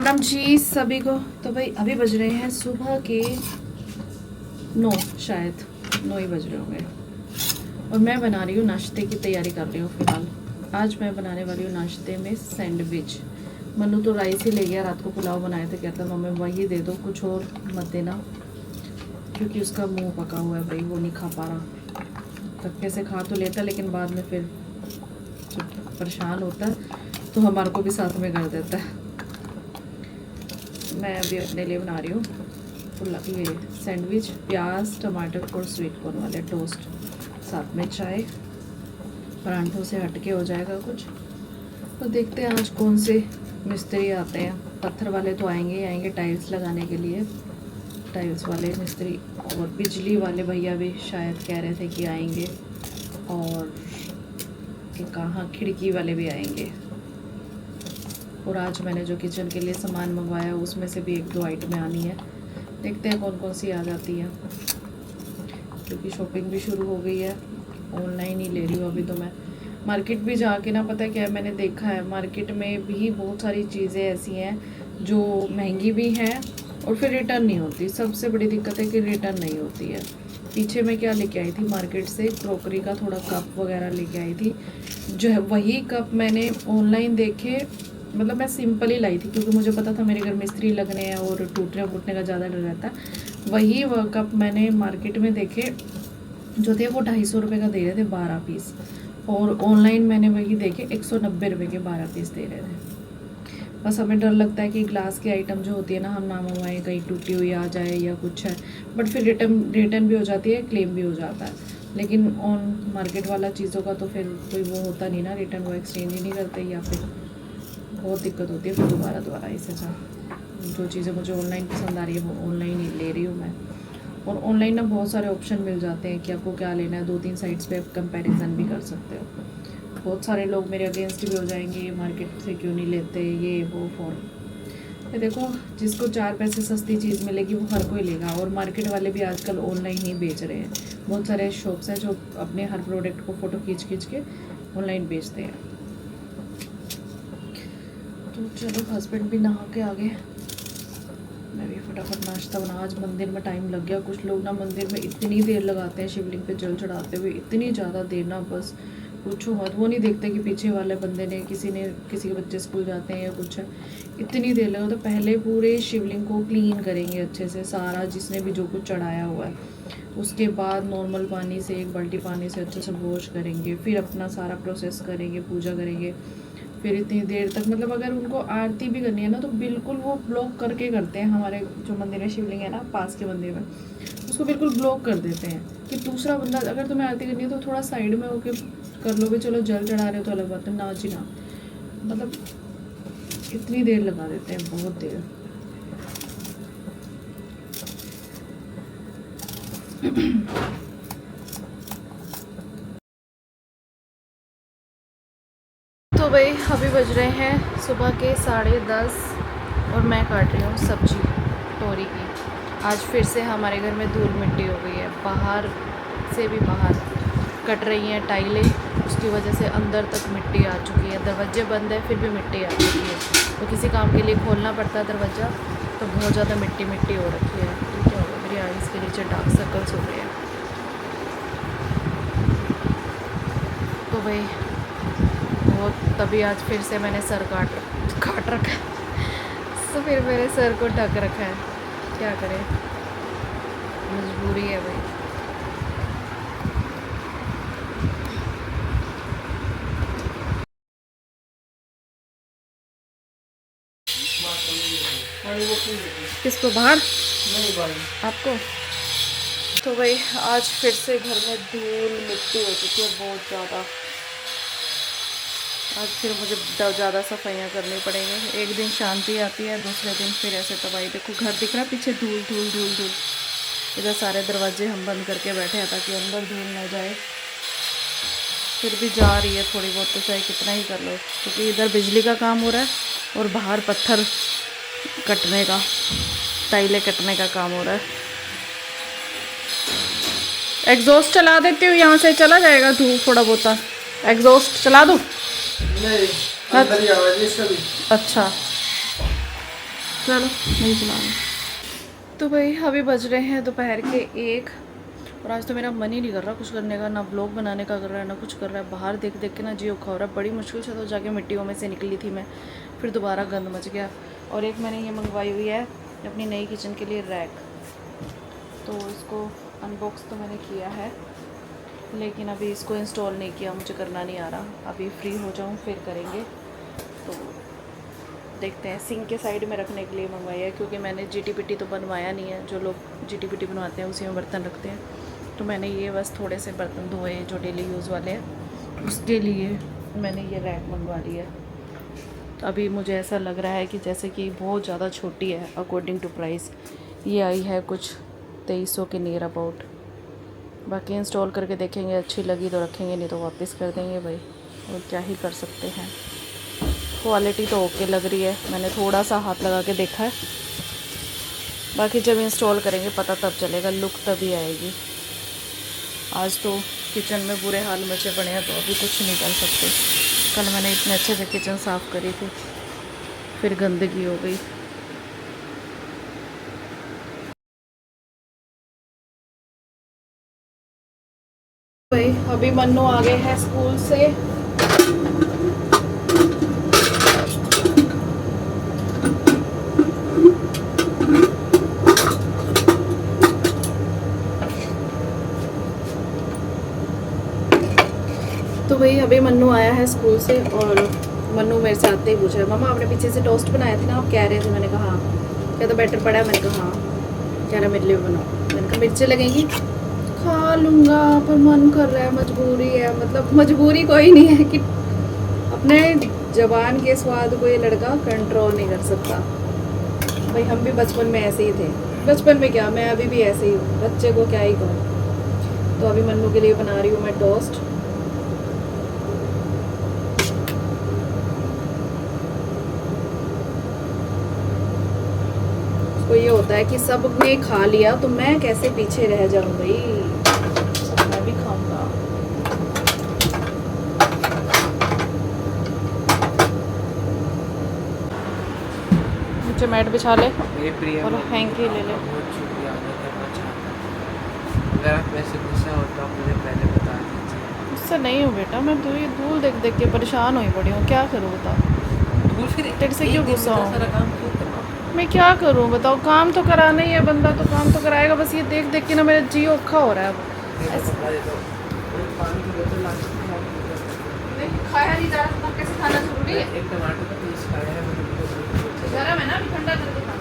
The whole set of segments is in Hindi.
राम जी सभी को। तो भाई अभी बज रहे हैं सुबह के 9, शायद 9 ही बज रहे होंगे और मैं बना रही हूँ नाश्ते की तैयारी कर रही हूँ फ़िलहाल। आज मैं बनाने वाली हूँ नाश्ते में सैंडविच। मन्नू तो राइस ही ले गया, रात को पुलाव बनाए थे, कहता मम्मी वही दे दो, कुछ और मत देना, क्योंकि उसका मुंह पका हुआ है भाई, वो नहीं खा पा रहा। धक्के से खा तो लेता लेकिन बाद में फिर जब परेशान होता है तो हमारे को भी साथ में कर देता है। मैं अभी अपने लिए बना रही हूँ ये सैंडविच, प्याज टमाटर और स्वीट कॉर्न वाले टोस्ट, साथ में चाय। परांठों से हटके हो जाएगा कुछ। तो देखते हैं आज कौन से मिस्त्री आते हैं। पत्थर वाले तो आएंगे ही आएंगे टाइल्स लगाने के लिए, टाइल्स वाले मिस्त्री, और बिजली वाले भैया भी शायद कह रहे थे कि आएंगे, और कि कहाँ खिड़की वाले भी आएंगे। और आज मैंने जो किचन के लिए सामान मंगवाया उसमें से भी 1-2 आइटमें आनी है। देखते हैं कौन कौन सी आ जाती है, क्योंकि शॉपिंग भी शुरू हो गई है। ऑनलाइन ही ले रही हूँ अभी तो मैं। मार्केट भी जाके ना, पता है क्या है, मैंने देखा है मार्केट में भी बहुत सारी चीज़ें ऐसी हैं जो महंगी भी हैं और फिर रिटर्न नहीं होती। सबसे बड़ी दिक्कत है कि रिटर्न नहीं होती है। पीछे मैं क्या लेके आई थी मार्केट से, क्रॉकरी का थोड़ा कप वगैरह लेके आई थी, जो है वही कप मैंने ऑनलाइन देखे, मतलब मैं सिंपल ही लाई थी क्योंकि मुझे पता था मेरे घर मिस्त्री लगने हैं और टूटने फूटने का ज़्यादा डर रहता है। वही वह कप मैंने मार्केट में देखे जो थे, वो 250 रुपये का दे रहे थे 12 पीस, और ऑनलाइन मैंने वही देखे 190 रुपये के 12 पीस दे रहे थे। बस हमें डर लगता है कि ग्लास की आइटम जो होती है ना, हम ना मंगवाएं, कहीं टूटी हुई आ जाए या कुछ है, बट फिर रिटर्न भी हो जाती है, क्लेम भी हो जाता है। लेकिन ऑन मार्केट वाला चीज़ों का तो फिर कोई वो होता नहीं ना, रिटर्न वो एक्सचेंज ही नहीं करते, या फिर बहुत दिक्कत होती है फिर दोबारा इससे। जो चीज़ें मुझे ऑनलाइन पसंद आ रही है वो ऑनलाइन ही ले रही हूँ मैं। और ऑनलाइन ना बहुत सारे ऑप्शन मिल जाते हैं कि आपको क्या लेना है, 2-3 साइट्स पे आप कंपैरिजन भी कर सकते हो। बहुत सारे लोग मेरे अगेंस्ट भी हो जाएंगे, ये मार्केट से क्यों नहीं लेते, ये वो फॉर। तो देखो, जिसको 4 पैसे सस्ती चीज़ मिलेगी वो हर कोई लेगा। और मार्केट वाले भी आजकल ऑनलाइन ही बेच रहे हैं। बहुत सारे शॉप्स हैं जो अपने हर प्रोडक्ट को फ़ोटो खींच के ऑनलाइन बेचते हैं। तो चलो, हस्बैंड भी नहा के आ गए, मैं भी फटाफट नाश्ता बना। आज मंदिर में टाइम लग गया। कुछ लोग ना मंदिर में इतनी देर लगाते हैं शिवलिंग पे जल चढ़ाते हुए, इतनी ज़्यादा देर ना, बस पूछो मत। वो नहीं देखते कि पीछे वाले बंदे ने किसी के बच्चे स्कूल जाते हैं या कुछ है, इतनी देर लगा। तो पहले पूरे शिवलिंग को क्लीन करेंगे अच्छे से, सारा जिसने भी जो कुछ चढ़ाया हुआ है, उसके बाद नॉर्मल पानी से, 1 बाल्टी पानी से अच्छे से वॉश करेंगे, फिर अपना सारा प्रोसेस करेंगे, पूजा करेंगे। फिर इतनी देर तक, मतलब अगर उनको आरती भी करनी है ना तो बिल्कुल वो ब्लॉक करके करते हैं। हमारे जो मंदिर में शिवलिंग है ना, पास के मंदिर में, उसको बिल्कुल ब्लॉक कर देते हैं कि दूसरा बंदा, अगर तुम्हें आरती करनी है तो थोड़ा साइड में होके कर लो भी, चलो जल चढ़ा रहे हो तो अलग बात है, ना जी ना। मतलब इतनी देर लगा देते हैं, बहुत देर। तो भाई अभी बज रहे हैं सुबह के 10:30 और मैं काट रही हूँ सब्जी तोरी की। आज फिर से हमारे घर में धूल मिट्टी हो गई है, बाहर से भी बाहर कट रही हैं टाइलें, उसकी वजह से अंदर तक मिट्टी आ चुकी है। दरवाजे बंद है फिर भी मिट्टी आ चुकी है, तो किसी काम के लिए खोलना पड़ता है दरवाज़ा, तो बहुत ज़्यादा मिट्टी हो रखी है। ठीक है, मेरी आइज़ के नीचे डार्क सर्कल्स हो गए हैं। तो भाई तभी आज फिर से मैंने सर काट रखा है, तो फिर मेरे सर को ढक रखा है, क्या करें, मजबूरी है भाई। किसको, बाहर आपको? तो भाई आज फिर से घर में धूल मिट्टी हो चुकी है बहुत ज़्यादा। आज फिर मुझे ज़्यादा सफाइयाँ करनी पड़ेंगी। एक दिन शांति आती है, दूसरे दिन फिर ऐसे तबाही। देखो घर दिख रहा है पीछे, धूल धूल धूल धूल। इधर सारे दरवाजे हम बंद करके बैठे हैं ताकि अंदर धूल ना जाए। फिर भी जा रही है थोड़ी बहुत, तो चाहे कितना ही कर लो, क्योंकि इधर बिजली का काम हो रहा है और बाहर पत्थर कटने का, टाइलें कटने का काम हो रहा है। एग्जॉस्ट चला देती हूँ, यहाँ से चला जाएगा धूल थोड़ा बहुत। एग्जॉस्ट चला दूँ? नहीं, अंदर ही आवाज़ है इसका भी। अच्छा, चला लो, नहीं चला रहा। तो भाई अभी बज रहे हैं दोपहर के 1 और आज तो मेरा मन ही नहीं कर रहा कुछ करने का, ना ब्लॉग बनाने का कर रहा है ना कुछ कर रहा है। बाहर देख देख के ना जी औखा हो रहा है। बड़ी मुश्किल से तो जाके मिट्टियों में से निकली थी मैं, फिर दोबारा गंद मच गया। और एक मैंने ये मंगवाई हुई है अपनी नई किचन के लिए रैक, तो इसको अनबॉक्स तो मैंने किया है लेकिन अभी इसको इंस्टॉल नहीं किया, मुझे करना नहीं आ रहा। अभी फ्री हो जाऊँ फिर करेंगे। तो देखते हैं, सिंक के साइड में रखने के लिए मंगवाया है क्योंकि मैंने जीटीपीटी तो बनवाया नहीं है। जो लोग जीटीपीटी बनवाते हैं उसी में बर्तन रखते हैं, तो मैंने ये बस थोड़े से बर्तन धोए जो डेली यूज़ वाले हैं, उसके लिए मैंने ये रैक मंगवा ली है। तो अभी मुझे ऐसा लग रहा है कि जैसे कि बहुत ज़्यादा छोटी है अकॉर्डिंग टू प्राइस। ये आई है कुछ 2300 के नियर अबाउट। बाकी इंस्टॉल करके देखेंगे, अच्छी लगी तो रखेंगे, नहीं तो वापस कर देंगे भाई, और क्या ही कर सकते हैं। क्वालिटी तो ओके लग रही है, मैंने थोड़ा सा हाथ लगा के देखा है। बाकी जब इंस्टॉल करेंगे पता तब चलेगा, लुक तभी आएगी। आज तो किचन में बुरे हाल मचे पड़े हैं, तो अभी कुछ नहीं कर सकते। कल मैंने इतने अच्छे से किचन साफ़ करी थी, फिर गंदगी हो गई। भाई अभी मन्नू आ गए हैं स्कूल से। तो भाई अभी मन्नू आया है स्कूल से और मन्नू मेरे से आते ही पूछ रहा है, मम्मा आपने पीछे से टोस्ट बनाया था ना, आप कह रहे थे। मैंने कहा हाँ। क्या तो बैटर पड़ा है? मैंने कहा हाँ। कह रहा मेरे लिए भी बनाओ। मैंने कहा मिर्चें लगेंगी? खा लूँगा पर मन कर रहा है, मजबूरी है। मतलब मजबूरी कोई नहीं है कि अपने ज़बान के स्वाद को ये लड़का कंट्रोल नहीं कर सकता। भाई हम भी बचपन में ऐसे ही थे। बचपन में क्या, मैं अभी भी ऐसे ही हूँ, बच्चे को क्या ही कहूँ। तो अभी मन्नू के लिए बना रही हूँ मैं टोस्ट। तो ये होता है कि सबने खा लिया तो मैं कैसे पीछे रह जाऊं भाई, मैं भी खाऊंगा। नीचे मैट बिछा ले और हैंकी ले ले। अगर आप वैसे गुस्सा हो तो आप मुझे पहले बता दीजिए। उससे नहीं हूँ बेटा, मैं तो ये धूल देख देख के परेशान हुई पड़ी हूँ, क्या करूँ बता। फिर तेरे से क्यों गुस्सा हूँ? सारा काम क्यों करना? मैं क्या करूँ बताओ, काम तो कराना ही है, बंदा तो काम तो कराएगा। बस ये देख देख के ना मेरा जी औखा हो रहा है अब। पानी की बोतल ला के खाया नहीं जा रहा, कैसे खाना जरूरी है? एक टमाटर का पीस खाया है मैंने। गरम है ना, अभी ठंडा करके खा।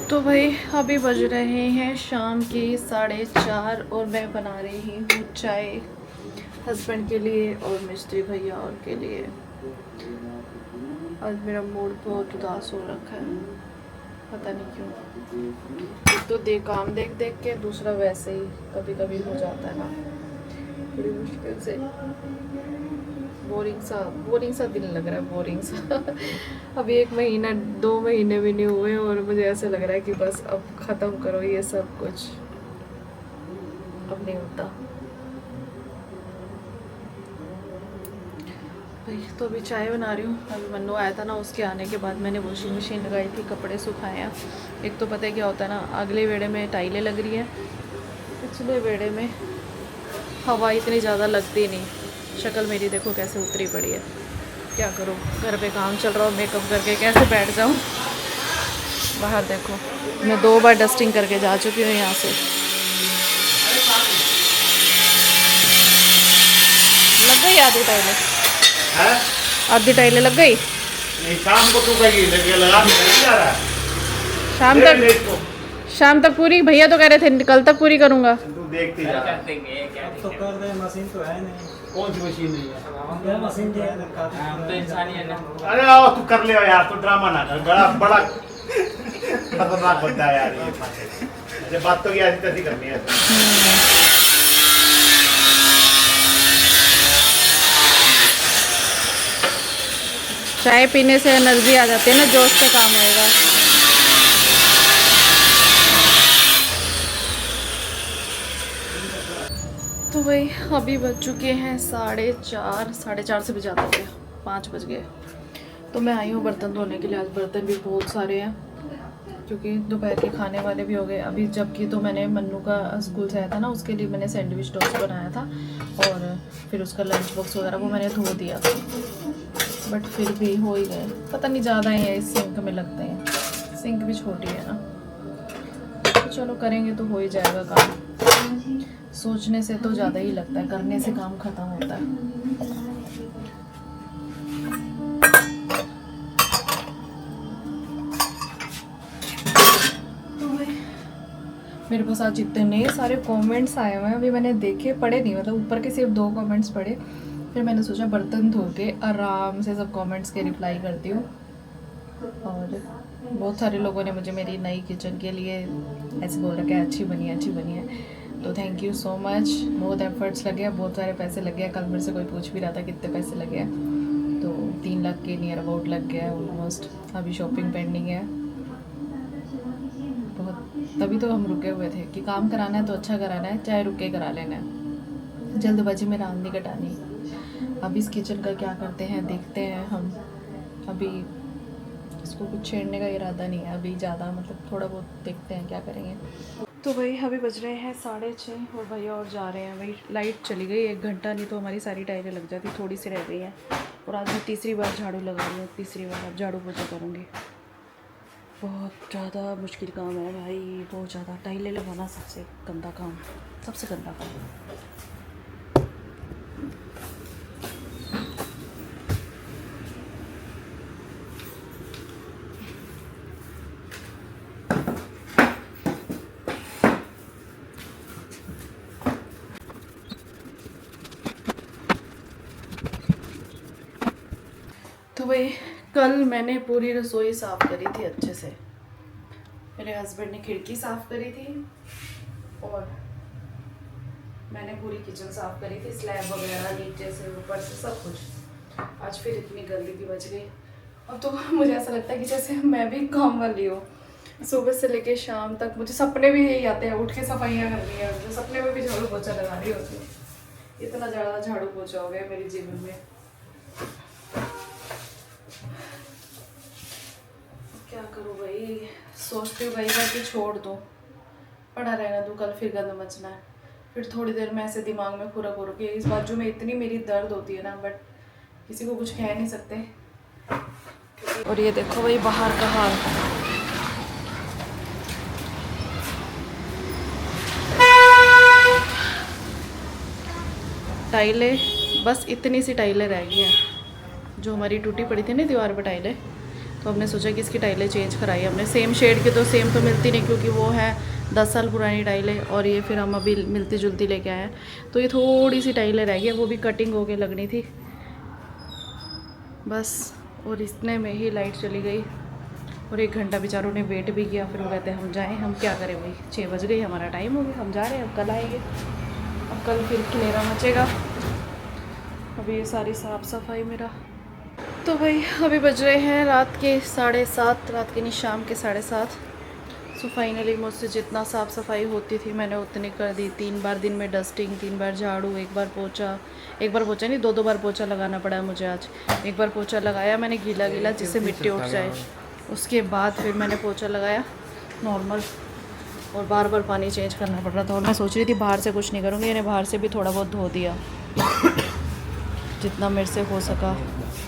तो भाई अभी बज रहे हैं शाम के 4:30 और मैं बना रही हूँ चाय हस्बैंड के लिए और मिस्त्री भैया और के लिए। आज मेरा मूड बहुत उदास हो रखा है, पता नहीं क्यों। एक तो काम देख देख के, दूसरा वैसे ही कभी कभी हो जाता है ना बड़ी मुश्किल से। बोरिंग सा दिल लग रहा है, बोरिंग सा। अभी 1 महीना 2 महीने भी नहीं हुए और मुझे ऐसे लग रहा है कि बस अब ख़त्म करो ये सब कुछ, अब नहीं होता भाई। तो अभी चाय बना रही हूँ। अभी मन्नू आया था ना, उसके आने के बाद मैंने वॉशिंग मशीन लगाई थी, कपड़े सुखाए हैं। एक तो पता है क्या होता है ना, अगले वेड़े में टाइलें लग रही है, पिछले वेड़े में हवा इतनी ज़्यादा लगती नहीं। शक्ल मेरी देखो कैसे उतरी पड़ी है, क्या करूँ, घर पे काम चल रहा हो, मेकअप करके कैसे बैठ जाऊँ। बाहर देखो, मैं 2 बार डस्टिंग करके जा चुकी हूँ यहाँ से। लग गई आधी टाइलें? आधी टाइलें लग गई? नहीं, शाम को तू कहेगी लगा के नहीं जा रहा है। शाम तक पूरी? भैया तो कह रहे थे कल तक पूरी करूँगा। तू देखती जा। तो कर दे, मशीन तो है नहीं। कौन सी मशीन नहीं है? ये मशीन जो है ना, हम तो इंसान ही है ना। अरे आओ तू कर ले यार, तू ड्रामा ना कर, बड़ा बड़ा खतरनाक बंदा है यार ये। ऐसे बात तो क्या ऐसी तैसी करनी है। चाय पीने से एनर्जी आ जाती है ना, जोश से काम होएगा। तो भाई अभी बज चुके हैं 4:30, 4:30 से भी ज़्यादा हो गया, 5 बज गए। तो मैं आई हूँ बर्तन धोने के लिए। आज बर्तन भी बहुत सारे हैं क्योंकि दोपहर के खाने वाले भी हो गए अभी। जबकि तो मैंने मन्नू का स्कूल से आया था ना, उसके लिए मैंने सैंडविच टोस्ट बनाया था और फिर उसका लंच बॉक्स वगैरह वो मैंने धो दिया था, बट फिर भी हो ही गए। पता नहीं ज़्यादा ही है इस सिंक में लगते हैं, सिंक भी छोटी है ना, तो चलो करेंगे तो हो ही जाएगा काम। सोचने से तो ज़्यादा ही लगता है, करने से काम ख़त्म होता है। मेरे पास आज इतने सारे कमेंट्स आए हुए हैं, अभी मैंने देखे पढ़े नहीं, मतलब ऊपर के सिर्फ 2 कमेंट्स पढ़े। फिर मैंने सोचा बर्तन धो के आराम से सब कमेंट्स के रिप्लाई करती हूँ। और बहुत सारे लोगों ने मुझे मेरी नई किचन के लिए ऐसे बोल रखा है अच्छी बनी है, तो थैंक यू सो मच। बहुत एफर्ट्स लगे हैं, बहुत सारे पैसे लगे हैं। कल मेरे से कोई पूछ भी रहा था कितने पैसे लगे हैं, तो 3 लाख के नियर अबाउट लग गया है ऑलमोस्ट। अभी शॉपिंग पेंडिंग है बहुत, तभी तो हम रुके हुए थे कि काम कराना है तो अच्छा कराना है, चाहे रुक के करा लेना है, जल्दबाजी में राम नहीं कटानी। अब इस किचन का क्या करते हैं देखते हैं हम। अभी इसको कुछ छेड़ने का इरादा नहीं है अभी ज़्यादा, मतलब थोड़ा बहुत देखते हैं क्या करेंगे। तो भाई अभी बज रहे हैं 6:30 और भैया और जा रहे हैं। भाई लाइट चली गई 1 घंटा, नहीं तो हमारी सारी टाइलें लग जाती, थोड़ी सी रह गई हैं। और आज मैं तीसरी बार झाड़ू लगा रही हूँ, तीसरी बार अब झाड़ू पोछा करूँगी। बहुत ज़्यादा मुश्किल काम है भाई, बहुत ज़्यादा। टाइलें लगाना सबसे गंदा काम, सबसे गंदा काम। तो भाई कल मैंने पूरी रसोई साफ़ करी थी अच्छे से। मेरे हस्बैंड ने खिड़की साफ़ करी थी और मैंने पूरी किचन साफ़ करी थी, स्लैब वगैरह नीचे से ऊपर से सब कुछ। आज फिर इतनी गंदगी बच गई। अब तो मुझे ऐसा लगता है कि जैसे मैं भी काम वाली हूँ। सुबह से लेके शाम तक मुझे सपने भी यही आते हैं, उठ के सफाइयाँ करनी है, मुझे सपने में भी झाड़ू पोछा लगा रही होती है। इतना ज़्यादा झाड़ू पोछा हो गया मेरे जीवन में। क्या करूँ भाई, सोचती हूँ भाई बार कि छोड़ दो, पड़ा रहना दूँ, कल फिर गंद मचना है। फिर थोड़ी देर में ऐसे दिमाग में खुरा खुर के इस बाजू में इतनी मेरी दर्द होती है ना, बट किसी को कुछ कह नहीं सकते। और ये देखो भाई बाहर का हाल, टाइलें बस इतनी सी टाइलें रह गई हैं जो हमारी टूटी पड़ी थी ना दीवार पर टाइलें। तो हमने सोचा कि इसकी टाइलें चेंज कराई हमने। सेम शेड की तो सेम तो मिलती नहीं, क्योंकि वो है 10 साल पुरानी टाइलें और ये फिर हम अभी मिलती जुलती लेके आए हैं। तो ये थोड़ी सी टाइलें रह गई, वो भी कटिंग होके लगनी थी बस। और इतने में ही लाइट चली गई और 1 घंटा बेचारों ने वेट भी किया। फिर वो कहते हैं हम जाएँ, हम क्या करें भाई, 6 बज गई, हमारा टाइम हो गया, हम जा रहे हैं, अब कल आएंगे। अब कल फिर खिलेरा मचेगा। अभी ये सारी साफ़ सफाई मेरा। तो भाई अभी बज रहे हैं रात के 7:30, रात के नहीं शाम के 7:30। सो फाइनली मुझसे जितना साफ़ सफाई होती थी मैंने उतनी कर दी। 3 बार दिन में डस्टिंग, 3 बार झाड़ू, 1 बार पोछा, 1 बार पोछा नहीं 2 बार पोछा लगाना पड़ा है मुझे आज। 1 बार पोछा लगाया मैंने गीला गीला जिससे मिट्टी उठ जाए, उसके बाद फिर मैंने पोछा लगाया नॉर्मल, और बार बार पानी चेंज करना पड़ रहा था। और मैं सोच रही थी बाहर से कुछ नहीं करूँगी, मैंने बाहर से भी थोड़ा बहुत धो दिया जितना मेरे से हो सका।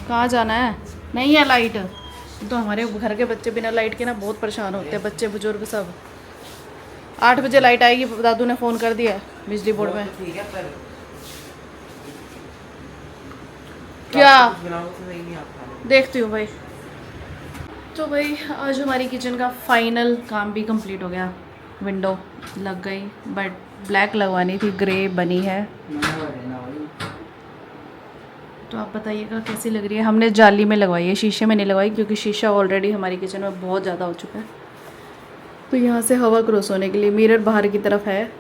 कहाँ जाना है? नहीं है लाइट, तो हमारे घर के बच्चे बिना लाइट के ना बहुत परेशान होते हैं, बच्चे बुजुर्ग सब। 8 बजे लाइट आएगी, दादू ने फ़ोन कर दिया है बिजली बोर्ड में। ठीक है पर क्या बनाओ तो नहीं आता। देखती हूँ भाई। तो भाई आज हमारी किचन का फाइनल काम भी कंप्लीट हो गया। विंडो लग गई, बट ब्लैक लगवानी थी, ग्रे बनी है। तो आप बताइएगा कैसी लग रही है। हमने जाली में लगवाई है, शीशे में नहीं लगवाई, क्योंकि शीशा ऑलरेडी हमारी किचन में बहुत ज़्यादा हो चुका है। तो यहाँ से हवा क्रॉस होने के लिए मिरर बाहर की तरफ है।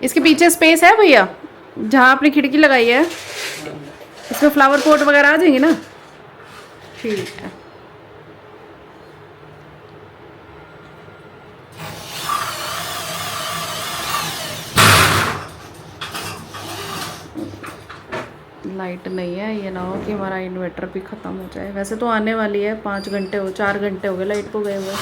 इसके पीछे स्पेस है भैया, जहाँ आपने खिड़की लगाई है इसमें फ्लावर पॉट वगैरह आ जाएंगे ना? ठीक है। लाइट नहीं है, ये ना हो कि हमारा इन्वर्टर भी ख़त्म हो जाए। वैसे तो आने वाली है, 4 घंटे हो गए लाइट को गए हुए।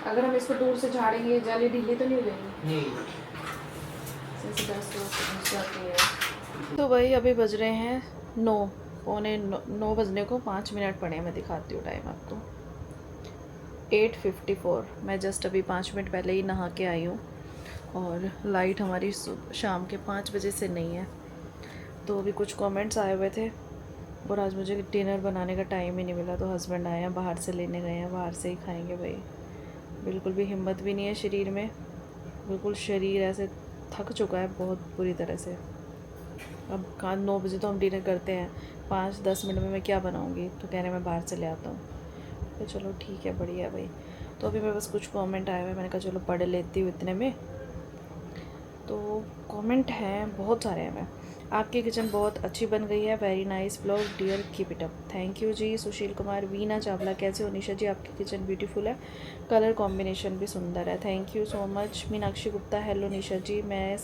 अगर हम इसको दूर से झाड़ेंगे जाली ढीली तो नहीं हो जाएगी? नहीं। तो भाई अभी बज रहे हैं 9, पौने 9 बजने को 5 मिनट पड़े हैं। मैं दिखाती हूँ टाइम आपको, 8:54। मैं जस्ट अभी 5 मिनट पहले ही नहा के आई हूँ और लाइट हमारी शाम के 5 बजे से नहीं है। तो अभी कुछ कमेंट्स आए हुए थे और आज मुझे डिनर बनाने का टाइम ही नहीं मिला, तो हस्बैंड आए हैं, बाहर से लेने गए हैं, बाहर से ही खाएंगे भाई। बिल्कुल भी हिम्मत भी नहीं है शरीर में, बिल्कुल शरीर ऐसे थक चुका है बहुत बुरी तरह से। अब 9 बजे तो हम डिनर करते हैं, 5-10 मिनट में मैं क्या बनाऊंगी, तो कह रहे हैं मैं बाहर से ले आता हूँ। तो चलो ठीक है, बढ़िया भाई। तो अभी मैं बस कुछ कमेंट आए हुए, मैंने कहा चलो पढ़ लेती हूँ इतने में। तो कमेंट हैं बहुत सारे हैं। मैं आपकी किचन बहुत अच्छी बन गई है, very nice blog dear, keep it up. Thank you जी। सुशील कुमार, वीना चावला, कैसे हो निशा जी, आपकी किचन ब्यूटीफुल है, कलर कॉम्बिनेशन भी सुंदर है, thank you so much. Meenakshi Gupta, hello Nisha ji, मैं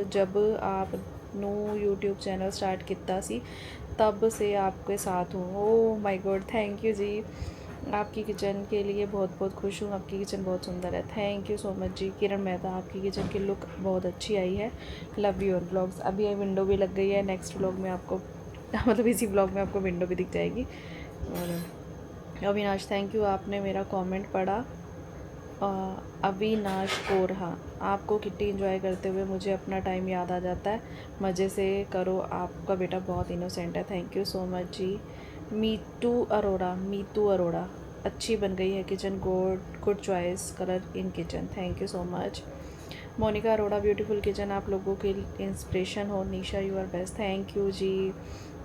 जब आप न्यू यूट्यूब चैनल स्टार्ट किया सी तब से आपके साथ हूँ। Oh my god, thank you जी। आपकी किचन के लिए बहुत बहुत खुश हूँ, आपकी किचन बहुत सुंदर है, थैंक यू सो मच जी। किरण मेहता, आपकी किचन की लुक बहुत अच्छी आई है, लव योर ब्लॉग्स। अभी ये विंडो भी लग गई है, नेक्स्ट ब्लॉग में आपको मतलब इसी ब्लॉग में आपको विंडो भी दिख जाएगी। और अविनाश, थैंक यू, आपने मेरा कमेंट पढ़ा। अविनाश कोरहा, आपको किट्टी एंजॉय करते हुए मुझे अपना टाइम याद आ जाता है, मज़े से करो, आपका बेटा बहुत इनोसेंट है, थैंक यू सो मच जी। मीतू अरोड़ा, अच्छी बन गई है kitchen, good choice colour in kitchen, thank you so much. Monika Arora, beautiful kitchen, आप लोगों के इंस्पिरेशन हो, Nisha you are best, thank you जी।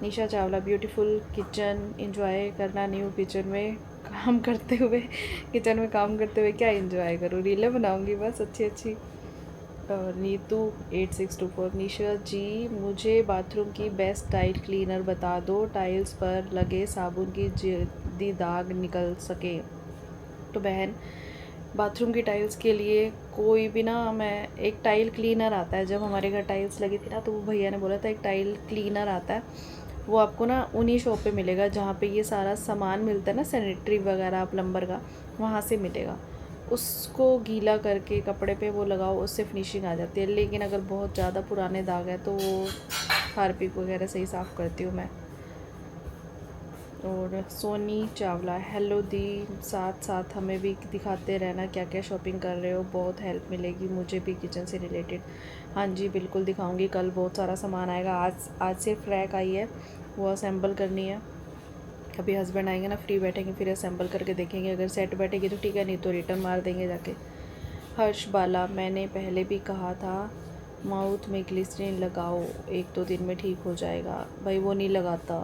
Nisha Chawla, beautiful kitchen, enjoy करना न्यू किचन में काम करते हुए, किचन में काम करते हुए क्या एंजॉय करूँ, रीलें बनाऊँगी बस अच्छी अच्छी। नीतू 8624, निशा जी मुझे बाथरूम की बेस्ट टाइल क्लीनर बता दो, टाइल्स पर लगे साबुन की जल्दी दाग निकल सके। तो बहन, बाथरूम की टाइल्स के लिए कोई भी ना, मैं एक टाइल क्लीनर आता है, जब हमारे घर टाइल्स लगी थी ना तो वो भैया ने बोला था एक टाइल क्लीनर आता है, वो आपको ना उन्हीं शॉप पे मिलेगा जहाँ पे ये सारा सामान मिलता है ना, सैनिटरी वगैरह प्लम्बर का, वहाँ से मिलेगा। उसको गीला करके कपड़े पे वो लगाओ, उससे फिनिशिंग आ जाती है। लेकिन अगर बहुत ज़्यादा पुराने दाग है तो वो हार्पिक वगैरह से ही साफ़ करती हूँ मैं। और सोनी चावला, हेलो दी, साथ साथ हमें भी दिखाते रहना क्या क्या शॉपिंग कर रहे हो, बहुत हेल्प मिलेगी मुझे भी किचन से रिलेटेड। हाँ जी बिल्कुल दिखाऊंगी, कल बहुत सारा सामान आएगा। आज से फ्रैक आई है, वो असेंबल करनी है। अभी हस्बैंड आएंगे ना, फ्री बैठेंगे, फिर असेंबल करके देखेंगे, अगर सेट बैठेगी तो ठीक है, नहीं तो रिटर्न मार देंगे जाके। हर्ष बाला, मैंने पहले भी कहा था माउथ में ग्लिसरीन लगाओ, 1-2 दिन में ठीक हो जाएगा। भाई वो नहीं लगाता,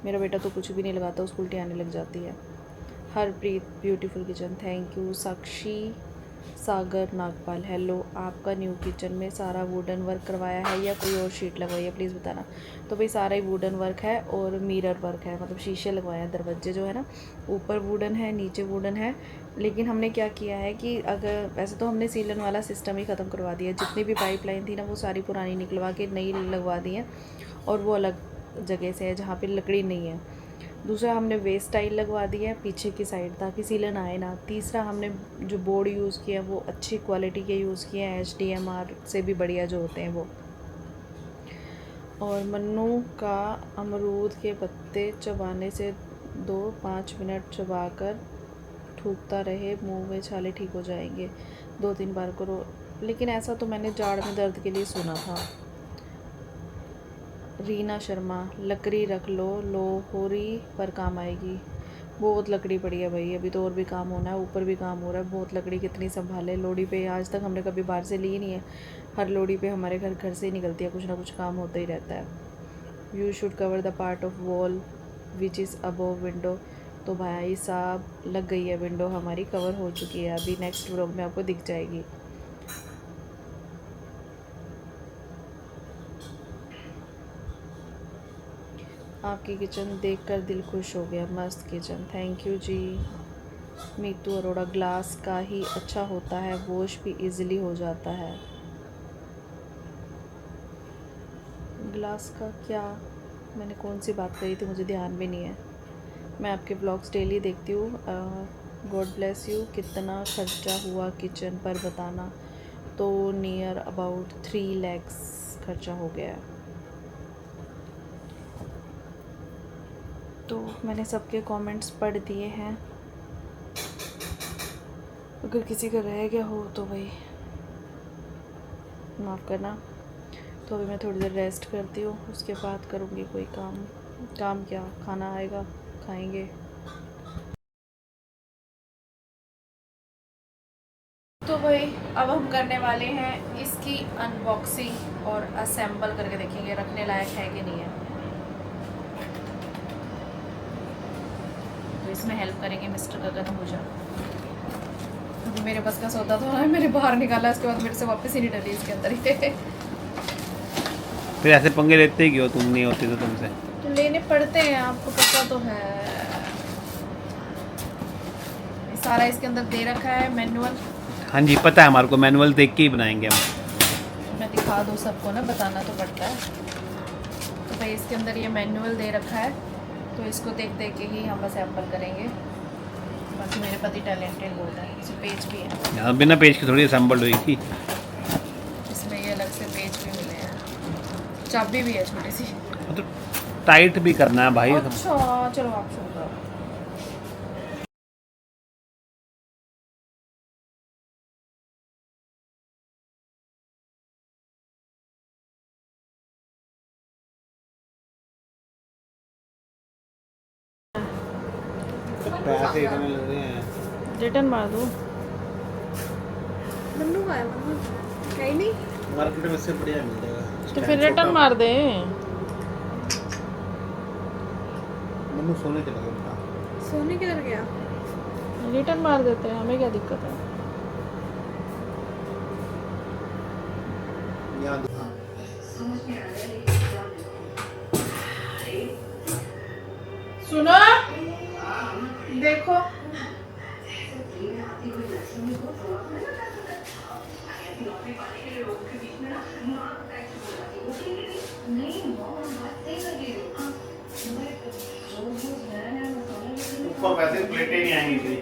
मेरा बेटा तो कुछ भी नहीं लगाता, उसको उल्टी आने लग जाती है। Harpreet, beautiful kitchen, thank you. Sakshi Sagar Nagpal, hello, आपका न्यू किचन में सारा वुडन वर्क करवाया है या कोई और शीट लगवाई है, प्लीज़ बताना। तो भाई सारा ही वुडन वर्क है और मिरर वर्क है, मतलब शीशे लगवाए हैं, दरवाजे जो है ना ऊपर वुडन है, नीचे वुडन है। लेकिन हमने क्या किया है कि अगर वैसे तो हमने सीलन वाला सिस्टम ही ख़त्म करवा दिया, जितनी भी पाइपलाइन थी ना वो सारी पुरानी निकलवा के नई लगवा दी है, और वो अलग जगह से है जहाँ पे लकड़ी नहीं है। दूसरा हमने वेस्ट टाइल लगवा दी है पीछे की साइड, ताकि सीलन आए ना। तीसरा हमने जो बोर्ड यूज़ किए हैं वो अच्छी क्वालिटी के यूज़ किए हैं, HDMR से भी बढ़िया जो होते हैं वो। और मन्नू का, अमरूद के पत्ते चबाने से 2-5 मिनट चबाकर थूकता रहे, मुंह में छाले ठीक हो जाएंगे, 2-3 बार करो। लेकिन ऐसा तो मैंने जाड़ में दर्द के लिए सुना था। रीना शर्मा, लकड़ी रख लो, लोहरी पर काम आएगी। बहुत लकड़ी पड़ी है भाई, अभी तो और भी काम होना है, ऊपर भी काम हो रहा है, बहुत लकड़ी कितनी संभाले। लोहड़ी पे आज तक हमने कभी बाहर से ली नहीं है, हर लोहड़ी पे हमारे घर से ही निकलती है, कुछ ना कुछ काम होता ही रहता है। You should cover the part of wall which is above window. तो भाई साहब लग गई है विंडो हमारी, कवर हो चुकी है, अभी नेक्स्ट व्लॉग में आपको दिख जाएगी। आपकी किचन देखकर दिल खुश हो गया, मस्त किचन, थैंक यू जी। मीतू अरोड़ा, ग्लास का ही अच्छा होता है, वॉश भी इजीली हो जाता है। ग्लास का क्या, मैंने कौन सी बात करी थी मुझे ध्यान भी नहीं है। मैं आपके ब्लॉग्स डेली देखती हूँ। God bless you. कितना खर्चा हुआ किचन पर बताना। तो नियर अबाउट 3 lakhs खर्चा हो गया है। तो मैंने सबके कमेंट्स पढ़ दिए हैं, अगर किसी का रह गया हो तो भाई माफ़ करना। तो अभी मैं थोड़ी देर रेस्ट करती हूँ, उसके बाद करूँगी कोई काम क्या, खाना आएगा खाएंगे। तो भाई अब हम करने वाले हैं इसकी अनबॉक्सिंग और असेंबल करके देखेंगे रखने लायक है कि नहीं है। तो इसमें हेल्प करेंगे मिस्टर गगन आहूजा। अभी मेरे बस का सौदा तो है, मैंने बाहर निकाला, इसके बाद मेरे से वापस ही नहीं डली इसके अंदर ही। फिर ऐसे पंगे लेते ही क्यों, तुम नहीं होती तो तुमसे तो लेने पड़ते हैं, आपको पता तो है। सारा इसके अंदर दे रखा है मैनुअल। हाँ जी पता है हमारे को, मैनुअल देख के ही बनाएंगे हम। मैं दिखा दूँ सबको ना, बताना तो पड़ता है। तो भाई इसके अंदर ये मैनुअल दे रखा है, तो इसको देख देख के ही हम असेंबल करेंगे। बाकी मेरे पति टैलेंटेड बहुत है, इसमें पेज भी है। यहाँ बिना पेज के थोड़ी असेंबल्ड हुई। इसमें ये अलग से पेज भी मिले हैं, चाबी भी है छोटी सी। तो टाइट भी करना है भाई। अच्छा चलो आप शुरू करो। पैसे इतने लग रहे हैं। रिटर्न मार दो। मन्नू का है, मन्नू कहीं नहीं। मार्केट में से बढ़िया मिल जाएगा। तो फिर रिटर्न मार दे। मन्नू सोने चला गया। सोने किधर गया? रिटर्न मार देते हैं, हमें क्या दिक्कत है। यहाँ सुनो देखो, ऊपर वैसे प्लेटें नहीं आएंगी,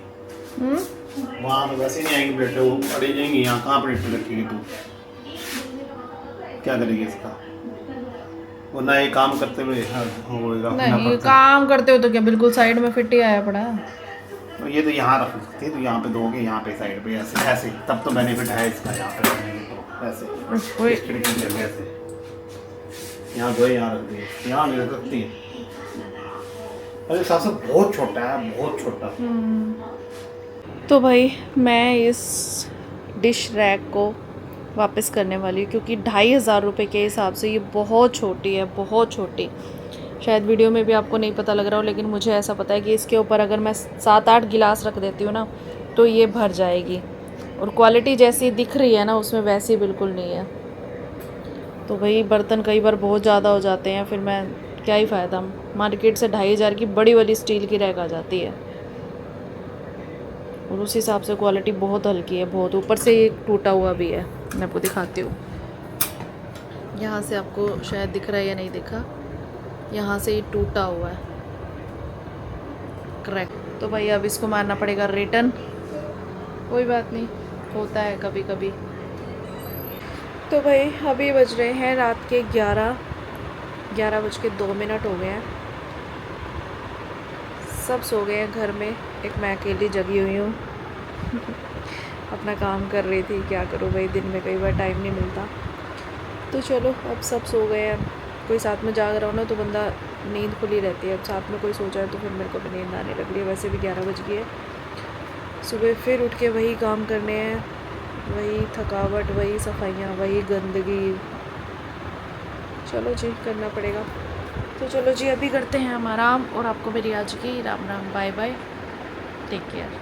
वहाँ तो वैसे नहीं आएंगी प्लेटें, वो अड़ी जाएंगी। यहाँ कहाँ प्लेटें रखेगी तू, क्या करेगी इसका? वो ना ये काम करते हुए होगा। नहीं काम करते हो तो क्या, बिल्कुल साइड में फिट ही आया पड़ा है। तो ये तो यहाँ रख सकते हैं, तो यहाँ पे दोगे, यहाँ पे साइड पे ऐसे ऐसे, तब तो बेनिफिट है इसका। यहाँ पे रखने की तो ऐसे इस खिड़की से ऐसे यहाँ दो, यहाँ रख दिए, यहाँ नहीं रख सकती है। अरे सबसे बहुत छोटा है, बहुत छोटा। तो भाई मैं इस डिश रैक को वापस करने वाली हूँ, क्योंकि 2500 रुपये के हिसाब से ये बहुत छोटी है, बहुत छोटी। शायद वीडियो में भी आपको नहीं पता लग रहा हो, लेकिन मुझे ऐसा पता है कि इसके ऊपर अगर मैं 7-8 गिलास रख देती हूँ ना, तो ये भर जाएगी। और क्वालिटी जैसी दिख रही है ना, उसमें वैसी बिल्कुल नहीं है। तो भाई बर्तन कई बार बहुत ज़्यादा हो जाते हैं, फिर मैं क्या ही फ़ायदा। मार्केट से 2500 की बड़ी वाली स्टील की रैक आ जाती है, और उस हिसाब से क्वालिटी बहुत हल्की है, बहुत। ऊपर से ये टूटा हुआ भी है, मैं आपको दिखाती हूँ। यहाँ से आपको शायद दिख रहा है या नहीं दिखा, यहाँ से ये टूटा हुआ है, क्रैक। तो भाई अब इसको मारना पड़ेगा रिटर्न, कोई बात नहीं, होता है कभी कभी। तो भाई अभी बज रहे हैं रात के 11:02 हो गए हैं। सब सो गए हैं घर में, एक मैं अकेली जगी हुई हूँ। अपना काम कर रही थी, क्या करूँ भाई, दिन में कई बार टाइम नहीं मिलता। तो चलो अब सब सो गए हैं, कोई साथ में जाग रहा हो ना तो बंदा नींद खुली रहती है। अब साथ में कोई सो जाए तो फिर मेरे को भी नींद आने लग रही है। वैसे भी 11 बज गई है। सुबह फिर उठ के वही काम करने हैं, वही थकावट, वही सफाइयाँ, वही गंदगी। चलो जी, करना पड़ेगा। तो चलो जी, अभी करते हैं हम आराम, और आपको मेरी आज की राम राम, बाय बाय, टेक केयर।